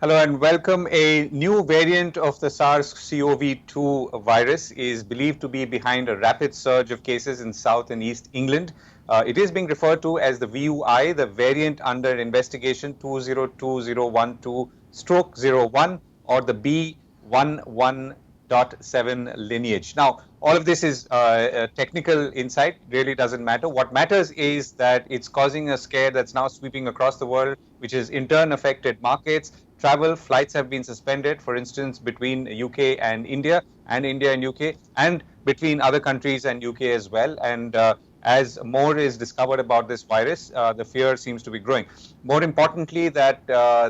Hello and welcome. A new variant of the SARS-CoV-2 virus is believed to be behind a rapid surge of cases in South and East England. It is being referred to as the VUI, the variant under investigation 202012/01, or the B11.7 lineage. Now, all of this is technical insight, really doesn't matter. What matters is that it's causing a scare that's now sweeping across the world, which has in turn affected markets. Travel flights have been suspended, for instance, between UK and India and UK, and between other countries and UK as well. And as more is discovered about this virus, the fear seems to be growing. More importantly, that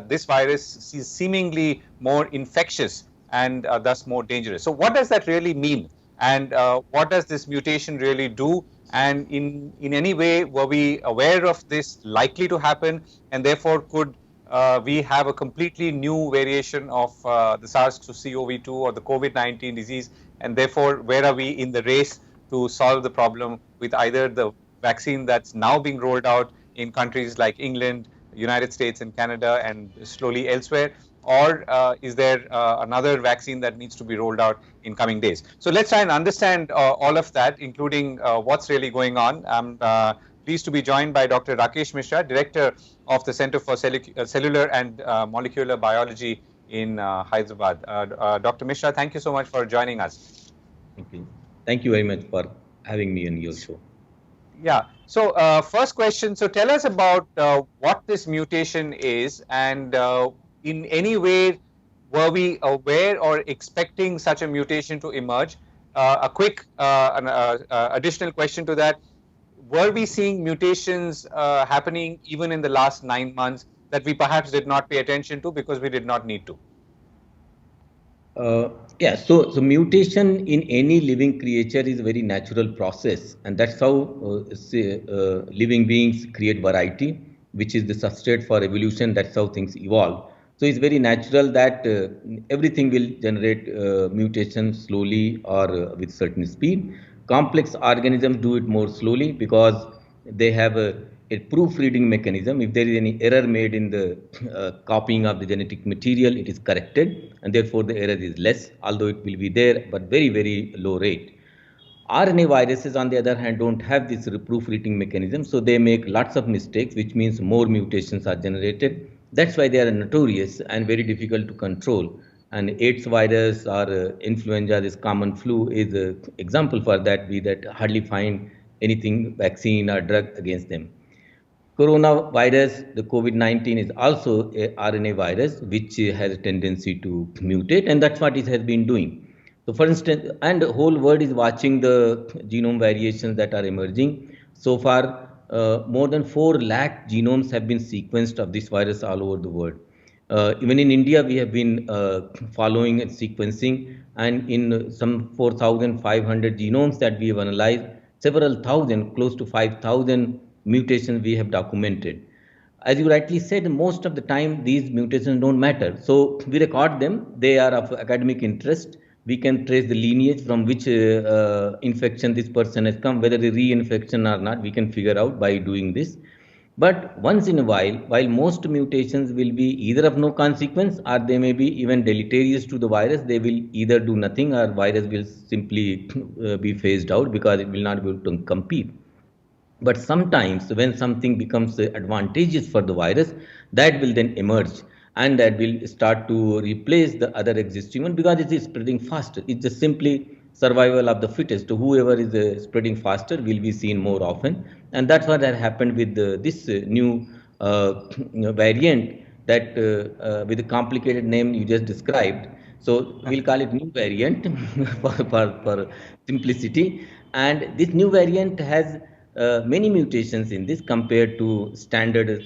this virus is seemingly more infectious and thus more dangerous. So what does that really mean? And what does this mutation really do? And in any way, were we aware of this likely to happen? And therefore, could we have a completely new variation of the SARS-CoV-2 or the COVID-19 disease? And therefore, where are we in the race to solve the problem with either the vaccine that's now being rolled out in countries like England, United States and Canada, and slowly elsewhere? Or is there another vaccine that needs to be rolled out in coming days? So let's try and understand all of that, including what's really going on. I'm pleased to be joined by Dr. Rakesh Mishra, Director of the Center for Cellular and Molecular Biology in Hyderabad. Dr. Mishra, thank you so much for joining us. Thank you. Thank you very much for having me on your show. Yeah. So first question, so tell us about what this mutation is, and in any way, were we aware or expecting such a mutation to emerge? A quick additional question to that, were we seeing mutations happening even in the last 9 months that we perhaps did not pay attention to because we did not need to? Yeah, so mutation in any living creature is a very natural process, and that's how living beings create variety, which is the substrate for evolution. That's how things evolve. So it's very natural that everything will generate mutations slowly or with certain speed. Complex organisms do it more slowly because they have a proofreading mechanism. If there is any error made in the copying of the genetic material, it is corrected, and therefore the error is less, although it will be there, but very, very low rate. RNA viruses, on the other hand, don't have this proofreading mechanism, so they make lots of mistakes, which means more mutations are generated. That's why they are notorious and very difficult to control. And AIDS virus or influenza, this common flu, is an example for that. We that hardly find anything vaccine or drug against them. Coronavirus, the COVID-19, is also a RNA virus which has a tendency to mutate, and that's what it has been doing. So, for instance, and the whole world is watching the genome variations that are emerging. So far, more than 4 lakh genomes have been sequenced of this virus all over the world. Even in India, we have been following and sequencing, and in some 4,500 genomes that we have analyzed, several thousand, close to 5,000 mutations we have documented. As you rightly said, most of the time these mutations don't matter. So we record them, they are of academic interest. We can trace the lineage from which infection this person has come, whether the reinfection or not, we can figure out by doing this. But once in a while most mutations will be either of no consequence or they may be even deleterious to the virus, they will either do nothing or virus will simply be phased out because it will not be able to compete. But sometimes when something becomes advantageous for the virus, that will then emerge and that will start to replace the other existing one because it is spreading faster. It's just simply survival of the fittest. So whoever is spreading faster will be seen more often, and that's what had happened with this new variant that with the complicated name you just described. So we'll call it new variant for simplicity. And this new variant has many mutations in this compared to standard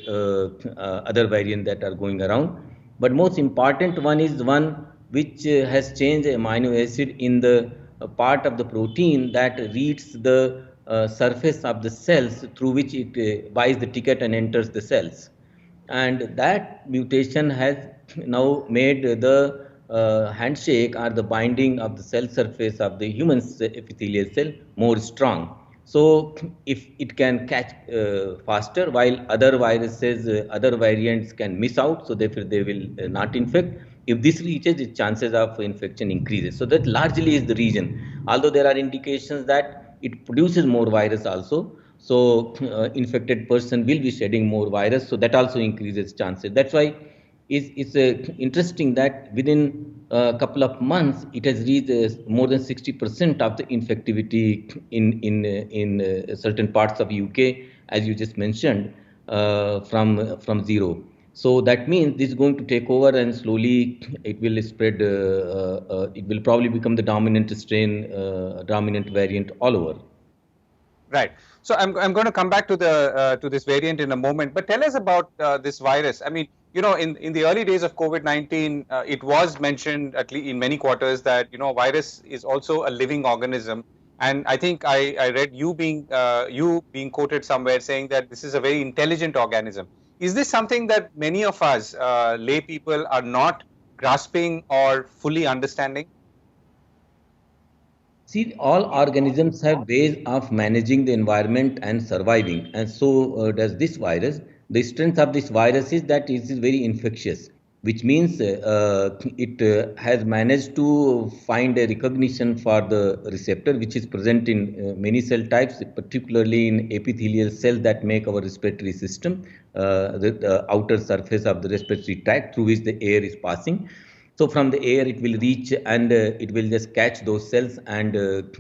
other variants that are going around. But most important one is one which has changed amino acid in the part of the protein that reads the surface of the cells through which it buys the ticket and enters the cells. And that mutation has now made the handshake or the binding of the cell surface of the human epithelial cell more strong. So if it can catch faster, while other viruses, other variants can miss out, so therefore they will not infect. If this reaches, the chances of infection increases. So that largely is the reason. Although there are indications that it produces more virus also, so infected person will be shedding more virus, so that also increases chances. That's why it's interesting that within a couple of months it has reached more than 60% of the infectivity in certain parts of UK, as you just mentioned, from zero. So that means this is going to take over, and slowly it will spread. It will probably become the dominant strain, dominant variant all over. Right. So I'm going to come back to the to this variant in a moment, but tell us about this virus. I mean, in the early days of COVID-19, it was mentioned at least in many quarters that virus is also a living organism, and I think I read you being quoted somewhere saying that this is a very intelligent organism. Is this something that many of us lay people are not grasping or fully understanding? See, all organisms have ways of managing the environment and surviving, and so does this virus. The strength of this virus is that it is very infectious, which means it has managed to find a recognition for the receptor, which is present in many cell types, particularly in epithelial cells that make our respiratory system, the outer surface of the respiratory tract through which the air is passing. So from the air it will reach, and it will just catch those cells and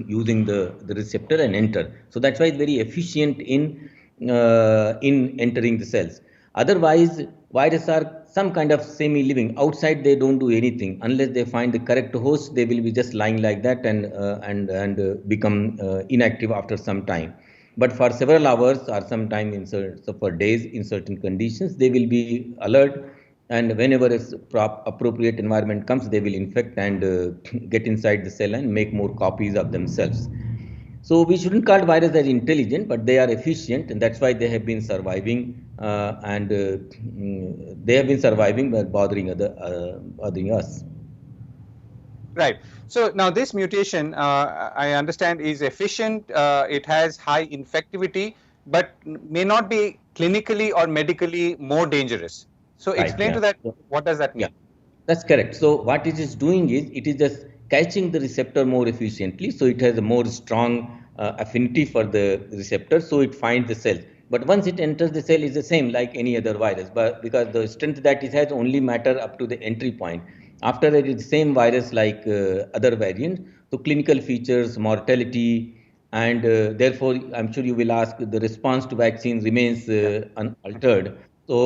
using the receptor and enter. So that's why it's very efficient in entering the cells. Otherwise, viruses are some kind of semi-living. Outside they don't do anything unless they find the correct host. They will be just lying like that and become inactive after some time. But for several hours or sometime so for days in certain conditions, they will be alert, and whenever a appropriate environment comes, they will infect and get inside the cell and make more copies of themselves. So we shouldn't call virus as intelligent, but they are efficient, and that's why they have been surviving, and they have been surviving by bothering us. Right. So now this mutation, I understand, is efficient. It has high infectivity, but may not be clinically or medically more dangerous. So Right. explain Yeah. to that, what does that Yeah, mean? that's correct. So what it is doing is it is just catching the receptor more efficiently. So it has a more strong affinity for the receptor. So it finds the cell. But once it enters the cell, is the same like any other virus. But because the strength that it has only matter up to the entry point. After that, it's the same virus like other variants. So clinical features, mortality, and therefore I'm sure you will ask, the response to vaccine remains Yeah. unaltered. So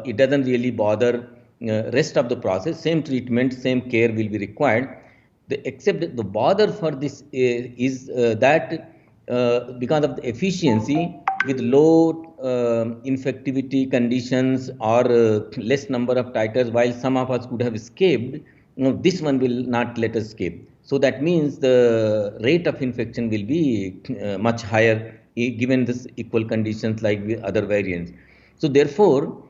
it doesn't really bother rest of the process. Same treatment, same care will be required. Except the bother for this is that because of the efficiency with low infectivity conditions or less number of titers, while some of us could have escaped, this one will not let us escape. So that means the rate of infection will be much higher given this equal conditions like with other variants. So therefore,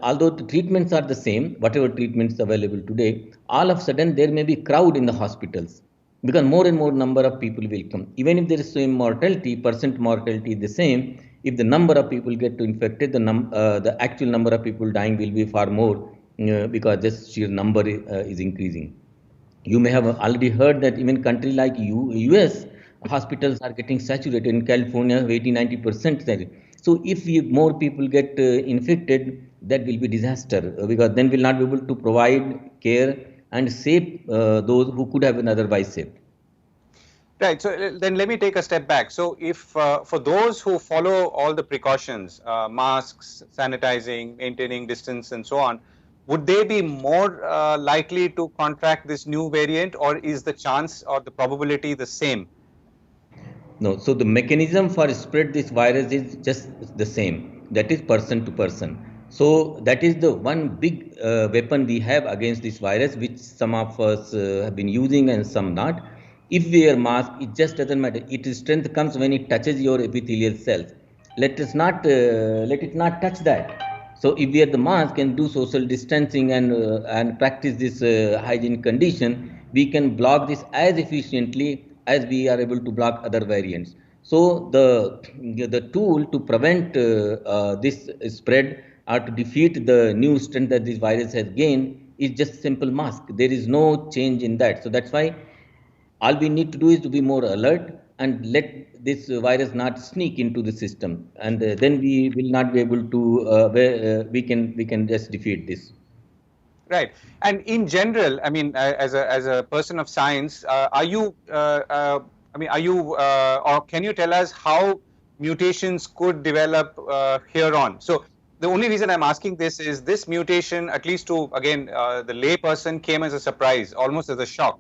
although the treatments are the same, whatever treatments available today, all of a sudden there may be crowd in the hospitals because more and more number of people will come. Even if there is same mortality, percent mortality is the same. If the number of people get to infected, the actual number of people dying will be far more because this sheer number is increasing. You may have already heard that even country like US hospitals are getting saturated. In California 80-90% there. So if more people get infected, that will be disaster because then we'll not be able to provide care and save those who could have been otherwise saved. Right. So then let me take a step back. So if for those who follow all the precautions, masks, sanitizing, maintaining distance, and so on, would they be more likely to contract this new variant, or is the chance or the probability the same? No, so the mechanism for spread this virus is just the same. That is person to person. So that is the one big weapon we have against this virus, which some of us have been using and some not. If we wear mask, it just doesn't matter. Its strength comes when it touches your epithelial cells. Let it not touch that. So if we wear the mask and do social distancing and practice this hygiene condition, we can block this as efficiently as we are able to block other variants. So the tool to prevent this spread or to defeat the new strength that this virus has gained is just simple mask. There is no change in that. So that's why all we need to do is to be more alert and let this virus not sneak into the system, and then we will not be able to we can just defeat this. Right. And in general, I mean, as a person of science, are you, I mean, are you, or can you tell us how mutations could develop here on? So the only reason I'm asking this is this mutation, at least to, again, the lay person, came as a surprise, almost as a shock.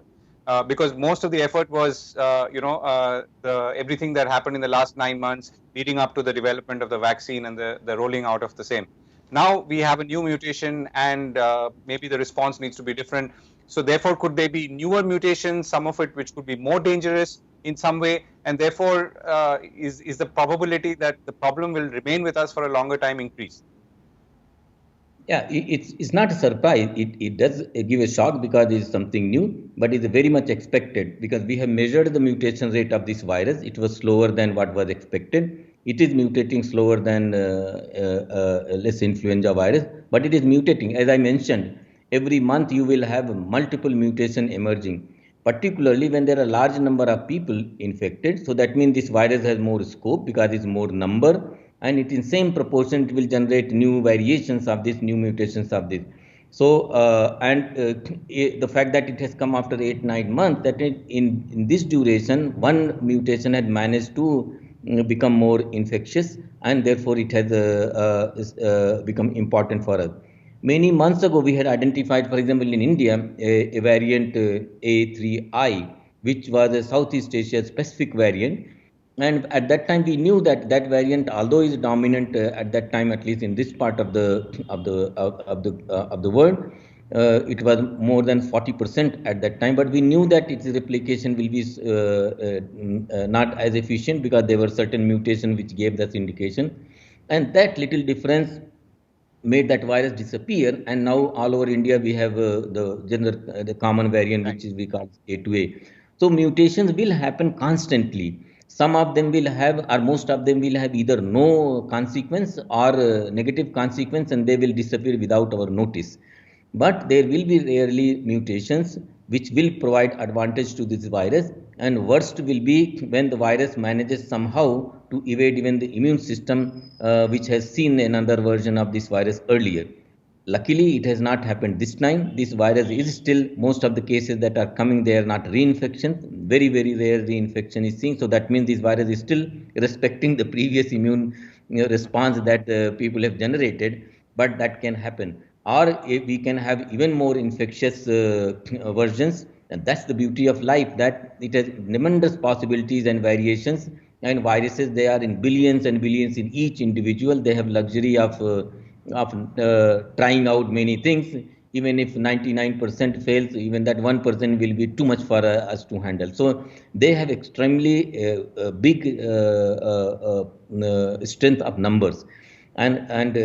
Because most of the effort was, everything that happened in the last 9 months leading up to the development of the vaccine and the rolling out of the same. Now we have a new mutation, and maybe the response needs to be different. So therefore, could there be newer mutations, some of it which could be more dangerous in some way, and therefore is the probability that the problem will remain with us for a longer time increase? Yeah, it's not a surprise. It does give a shock because it's something new, but it's very much expected because we have measured the mutation rate of this virus. It was slower than what was expected. It is mutating slower than less influenza virus, but it is mutating. As I mentioned, every month you will have multiple mutation emerging, particularly when there are a large number of people infected. So that means this virus has more scope because it's more number, and it in same proportion it will generate new variations of this, new mutations of this. So the fact that it has come after 8-9 months, that in this duration one mutation had managed to become more infectious, and therefore it has become important for us. Many months ago we had identified, for example, in India a variant A3I, which was a Southeast Asia specific variant, and at that time we knew that that variant, although is dominant at that time, at least in this part of the world, it was more than 40% at that time, but we knew that its replication will be not as efficient because there were certain mutations which gave that indication, and that little difference made that virus disappear, and now all over India we have the common variant, which is we call A2A. So mutations will happen constantly. Some of them will have, or most of them will have either no consequence or negative consequence, and they will disappear without our notice. But there will be rarely mutations which will provide advantage to this virus, and worst will be when the virus manages somehow to evade even the immune system, which has seen another version of this virus earlier. Luckily, it has not happened this time. This virus is still, most of the cases that are coming, they are not reinfections. Very, very rare reinfection is seen. So that means this virus is still respecting the previous immune response that people have generated, but that can happen. Or if we can have even more infectious versions, and that's the beauty of life, that it has tremendous possibilities and variations. And viruses, they are in billions and billions in each individual. They have luxury of trying out many things. Even if 99% fails, even that 1% will be too much for us to handle. So they have extremely big strength of numbers. And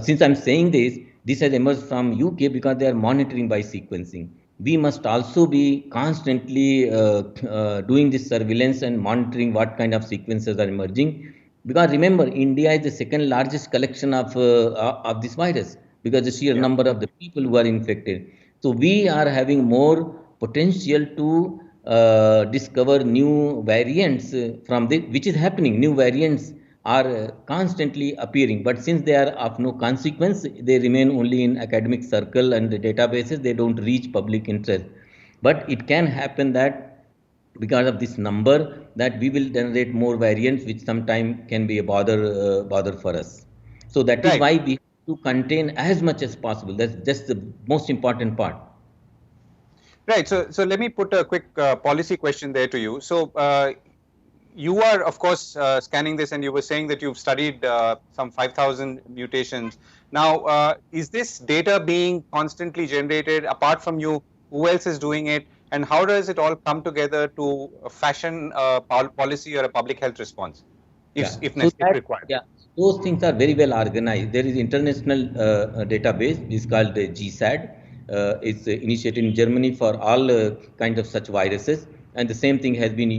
since I'm saying this has emerged from UK because they are monitoring by sequencing. We must also be constantly doing this surveillance and monitoring what kind of sequences are emerging. Because remember, India is the second largest collection of this virus because the sheer number of the people who are infected. So we are having more potential to discover new variants from this, which is happening. New variants are constantly appearing, but since they are of no consequence, they remain only in academic circle and the databases. They don't reach public interest. But it can happen that because of this number, that we will generate more variants, which sometime can be a bother for us. So that is why we have to contain as much as possible. That's just the most important part. Right. So let me put a quick policy question there to you. So you are, of course, scanning this, and you were saying that you've studied some 5,000 mutations. Now, is this data being constantly generated? Apart from you, who else is doing it? And how does it all come together to fashion a policy or a public health response, if required? Yeah, those things are very well organized. There is international database. It's called GSAD. It's initiated in Germany for all kinds of such viruses. and the same thing has been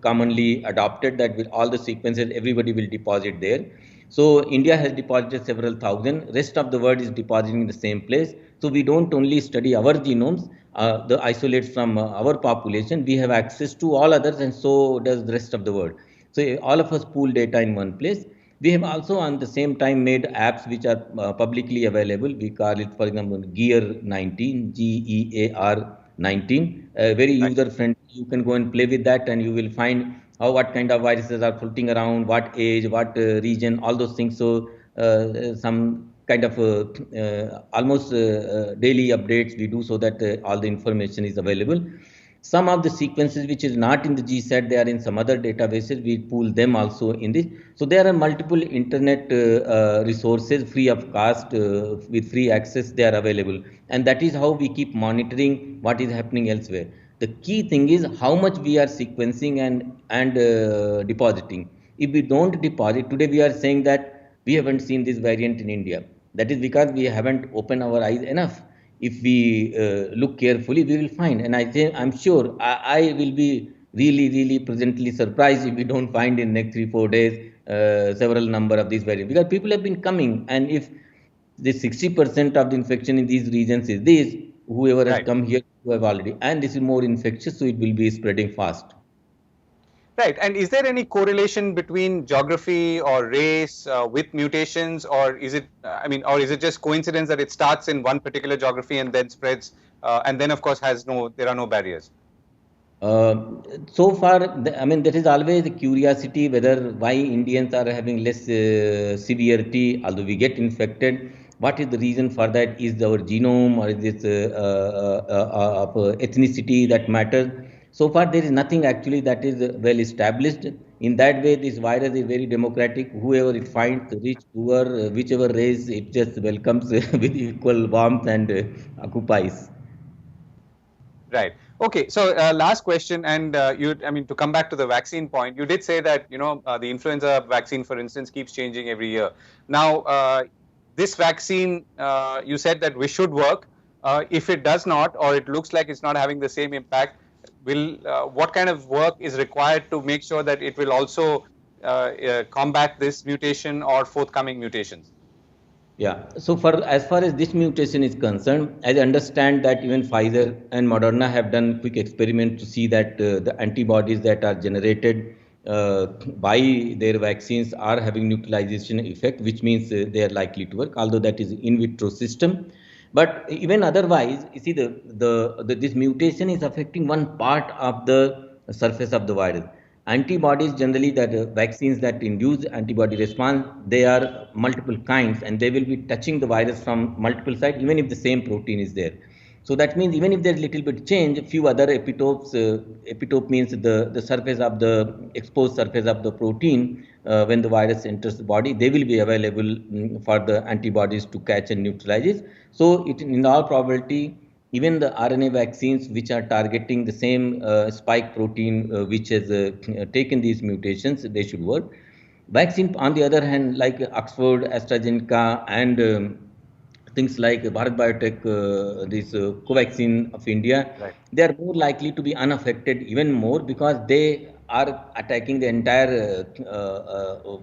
commonly adopted, that with all the sequences everybody will deposit there. So India has deposited several thousand, rest of the world is depositing in the same place. So we don't only study our genomes, the isolates from our population, we have access to all others, and so does the rest of the world. So all of us pool data in one place. We have also on the same time made apps which are publicly available. We call it, for example, Gear 19, GEAR 19, very Right. user friendly. You can go and play with that, and you will find how what kind of viruses are floating around, what age, what region, all those things. So some kind of almost daily updates we do, so that all the information is available. Some of the sequences which is not in the GSAT, they are in some other databases. We pool them also in this. So there are multiple internet resources free of cost, with free access. They are available, and that is how we keep monitoring what is happening elsewhere. The key thing is how much we are sequencing and depositing. If we don't deposit today, we are saying that we haven't seen this variant in India. That is because we haven't opened our eyes enough. If we look carefully, we will find. And I think, I'm sure I will be really presently surprised if we don't find in next 3 4 days several number of these variants, because people have been coming. And if the 60% of the infection in these regions is this, whoever has Right. come here who have already, and this is more infectious, so it will be spreading fast. Right. And is there any correlation between geography or race with mutations, or is it, or is it just coincidence that it starts in one particular geography and then spreads, and then of course there are no barriers? Uh, so far, there is always a curiosity whether why Indians are having less severity, although we get infected. What is the reason for that? Is our genome, or is this of ethnicity that matters? So far, there is nothing actually that is well established. In that way, this virus is very democratic. Whoever it finds, rich, poor, whichever race, it just welcomes with equal warmth and occupies. Right. Okay. So last question, and to come back to the vaccine point, you did say that the influenza vaccine, for instance, keeps changing every year. Now, this vaccine, you said that we should work. If it does not, or it looks like it's not having the same impact, what kind of work is required to make sure that it will also combat this mutation or forthcoming mutations? Yeah. So for as far as this mutation is concerned, I understand that even Pfizer and Moderna have done quick experiment to see that the antibodies that are generated by their vaccines are having neutralization effect, which means they are likely to work. Although that is in vitro system, but even otherwise, you see this mutation is affecting one part of the surface of the virus. Antibodies generally, that vaccines that induce antibody response, they are multiple kinds, and they will be touching the virus from multiple sides even if the same protein is there. So that means even if there's little bit change, a few other epitopes, epitope means the surface of the exposed surface of the protein, when the virus enters the body, they will be available for the antibodies to catch and neutralize it. So it, in all probability, even the RNA vaccines which are targeting the same spike protein which has taken these mutations, they should work. Vaccine, on the other hand, like Oxford, AstraZeneca, and things like Bharat Biotech, this Covaxin of India, Right. they are more likely to be unaffected, even more, because they are attacking the entire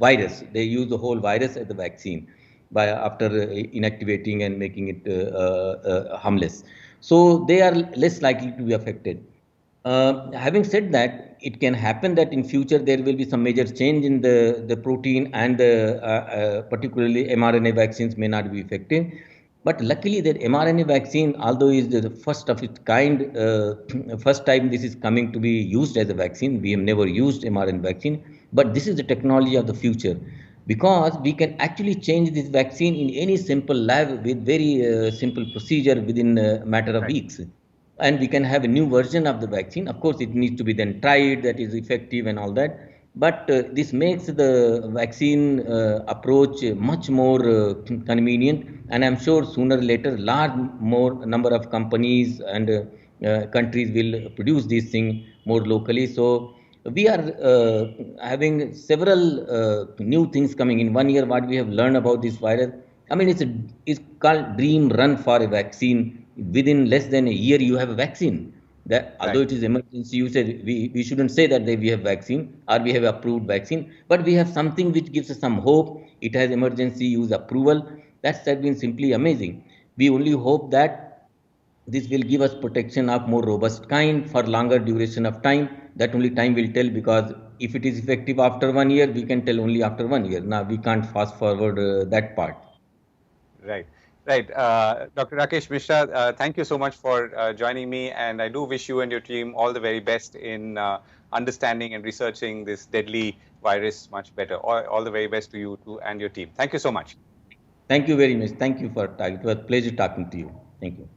virus. They use the whole virus as the vaccine by after inactivating and making it harmless. So they are less likely to be affected. Having said that, it can happen that in future there will be some major change in the protein, and particularly mRNA vaccines may not be effective. But luckily, that mRNA vaccine, although is the first of its kind, first time this is coming to be used as a vaccine. We have never used mRNA vaccine, but this is the technology of the future, because we can actually change this vaccine in any simple lab with very simple procedure within a matter of Right. weeks, and we can have a new version of the vaccine. Of course, it needs to be then tried, that is effective and all that. But this makes the vaccine approach much more convenient, and I'm sure sooner or later, large more number of companies and countries will produce these things more locally. So we are having several new things coming in 1 year. What we have learned about this virus, it's called dream run for a vaccine. Within less than a year, you have a vaccine. That although Right. it is emergency, you said we shouldn't say that we have vaccine or we have approved vaccine, but we have something which gives us some hope. It has emergency use approval. That's been simply amazing. We only hope that this will give us protection of more robust kind for longer duration of time. That only time will tell, because if it is effective after 1 year, we can tell only after 1 year. Now we can't fast forward that part. Right. Right. Dr. Rakesh Mishra, thank you so much for joining me. And I do wish you and your team all the very best in understanding and researching this deadly virus much better. All the very best to you too and your team. Thank you so much. Thank you very much. Thank you for talking. It was a pleasure talking to you. Thank you.